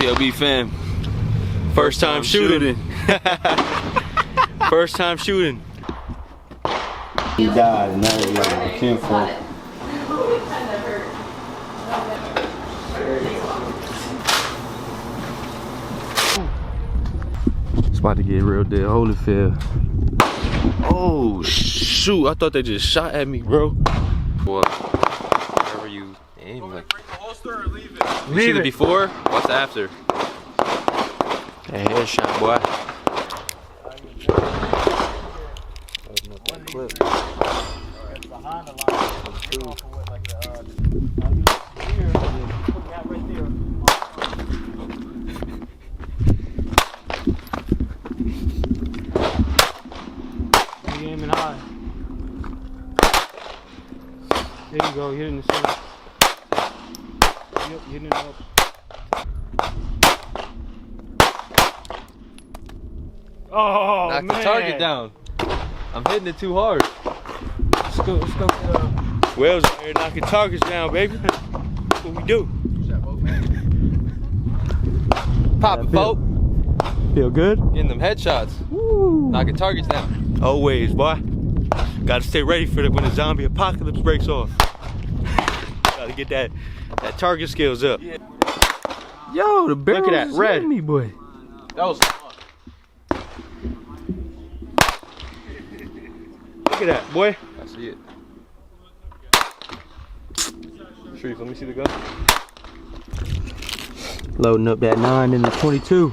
TLB fam. First time shooting. First time shooting. He died and now he's like kinfolk. It's about to get real dead Holyfield. Oh shoot, I thought they just shot at me, bro. What? Wherever you aim, like. Break the holster or leave it? You see the before? What's the after? That headshot, boy. Open up that clip. Behind the line. Like the here, put that right there. You aiming high. There you go, hit in the center. Yep, hitting it up. Oh, Knock man. the target down. I'm hitting it too hard. Let's go get Wells out here knocking targets down, baby. That's what we do. Pop it, folk. Feel good? Getting them headshots. Woo. Knocking targets down. Always, boy. Gotta stay ready for it when the zombie apocalypse breaks off. Gotta get that target skills up. Yeah. Yo, the barrel Look at that, red. me, boy. That was fun. Look at that, boy. I see it. Sharif, let me see the gun. Loading up that 9 in the 22.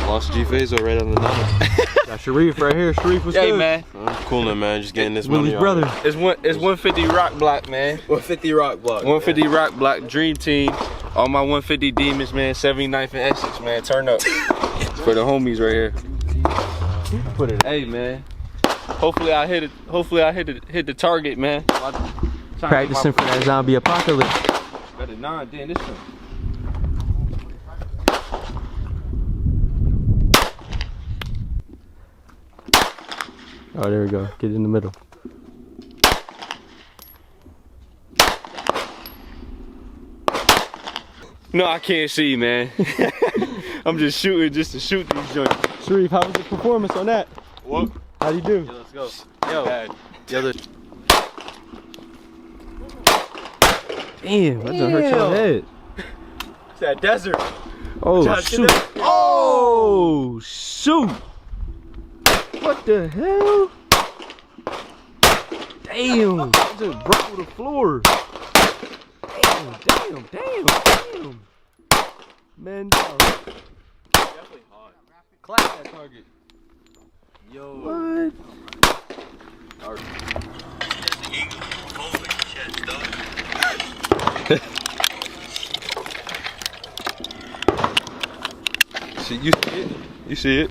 Lost G-Phaso right on the 9. Got Sharif right here. Sharif, what's Hey, good? man. I'm cooling, man. Just getting this Willie's money. brother. It's 150 rock block, man. 150 rock block. 150 rock block, dream team. All my 150 demons, man. 79th and Essex, man. Turn up. For the homies right here. Put it. Hey, man. Hopefully I hit it. Hopefully I hit the target, man. Practicing for that zombie apocalypse. Got a 9, damn, this one. Oh, there we go. Get in the middle. No, I can't see, man. I'm just shooting just to shoot these joints. Sharif, how was the performance on that? What? How'd you do? Yo, let's go. Yo, Damn, that just hurt your head. it's that desert. Oh, Josh, shoot. Oh, shoot. What the hell? Damn, it just broke through the floor. Damn. Man, dog. Definitely hot. Clap that target. Yo. What? See, you see it? You see it?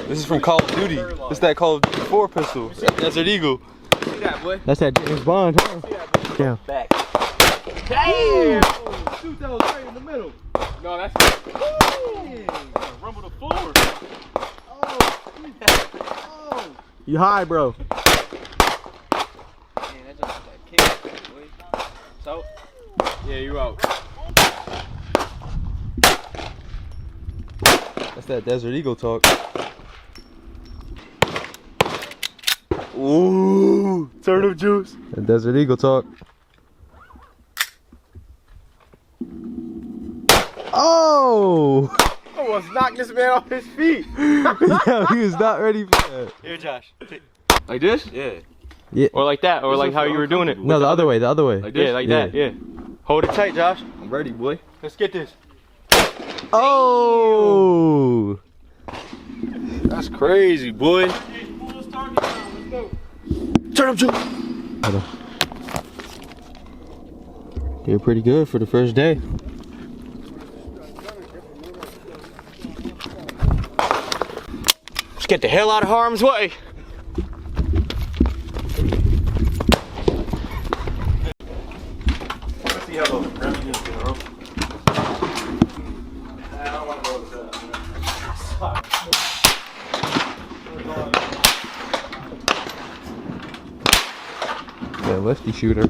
This is from Call of Duty. This is that Call of Duty 4 pistol. Desert Eagle. See that, boy? That's that James Bond, huh? Yeah. Back. Damn! Shoot, that was right in the middle. No, that's rumble the floor. Oh. You high, bro? Man, that just that kick, boy. So, yeah, you out. That's that Desert Eagle talk. Ooh, turnip juice. That Desert Eagle talk. Oh! Almost knocked this man off his feet. Yeah, he was not ready for that. Here, Josh. Like this? Yeah. Yeah. Or like that, or like how you were doing it. No, the other way, Like this? Yeah, like that, yeah. Hold it tight, Josh. I'm ready, boy. Let's get this. Oh! That's crazy, boy. Turn up, Joe. Did pretty good for the first day. Let's get the hell out of harm's way. Let's see how those gremlins is, bro. I don't want to go with that. Yeah, lefty shooter.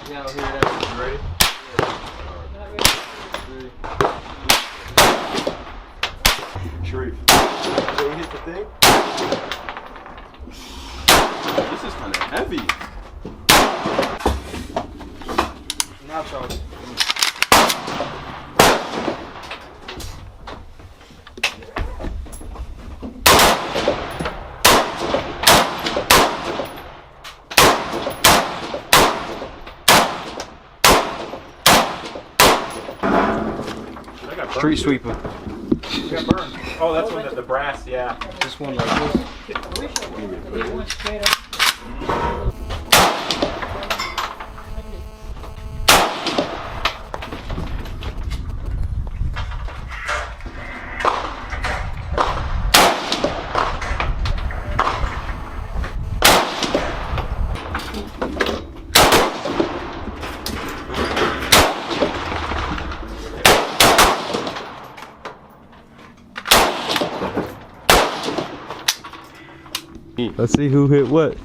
Yeah, I'll hear that. You ready? Sharif. So he hit the thing? This is kind of heavy. Now Charlie. Street sweeper. You got burned. Oh, that's when the brass, yeah. This one like this. Let's see who hit what.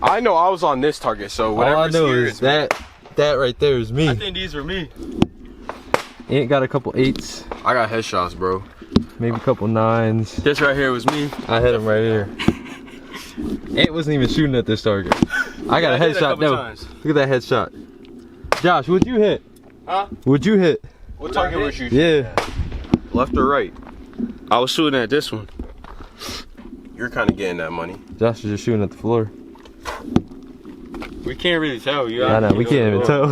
I know I was on this target, so whatever. All I know is that right there is me. I think these were me. Ant got a couple 8s, I got headshots, bro. maybe a couple 9s. This right here was me. I hit him right here. Ant wasn't even shooting at this target. I got a headshot. No, look at that headshot. Josh, what'd you hit? Huh? What'd you hit? What target was you? Yeah. Left or right? I was shooting at this one. You're kind of getting that money. Josh was just shooting at the floor. We can't really tell. You I know, we can't even tell.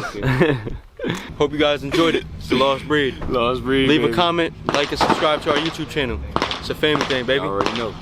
Hope you guys enjoyed it. It's the Lost Breed. Lost Breed. Leave a comment, like, and subscribe to our YouTube channel. It's a family thing, baby. I already know.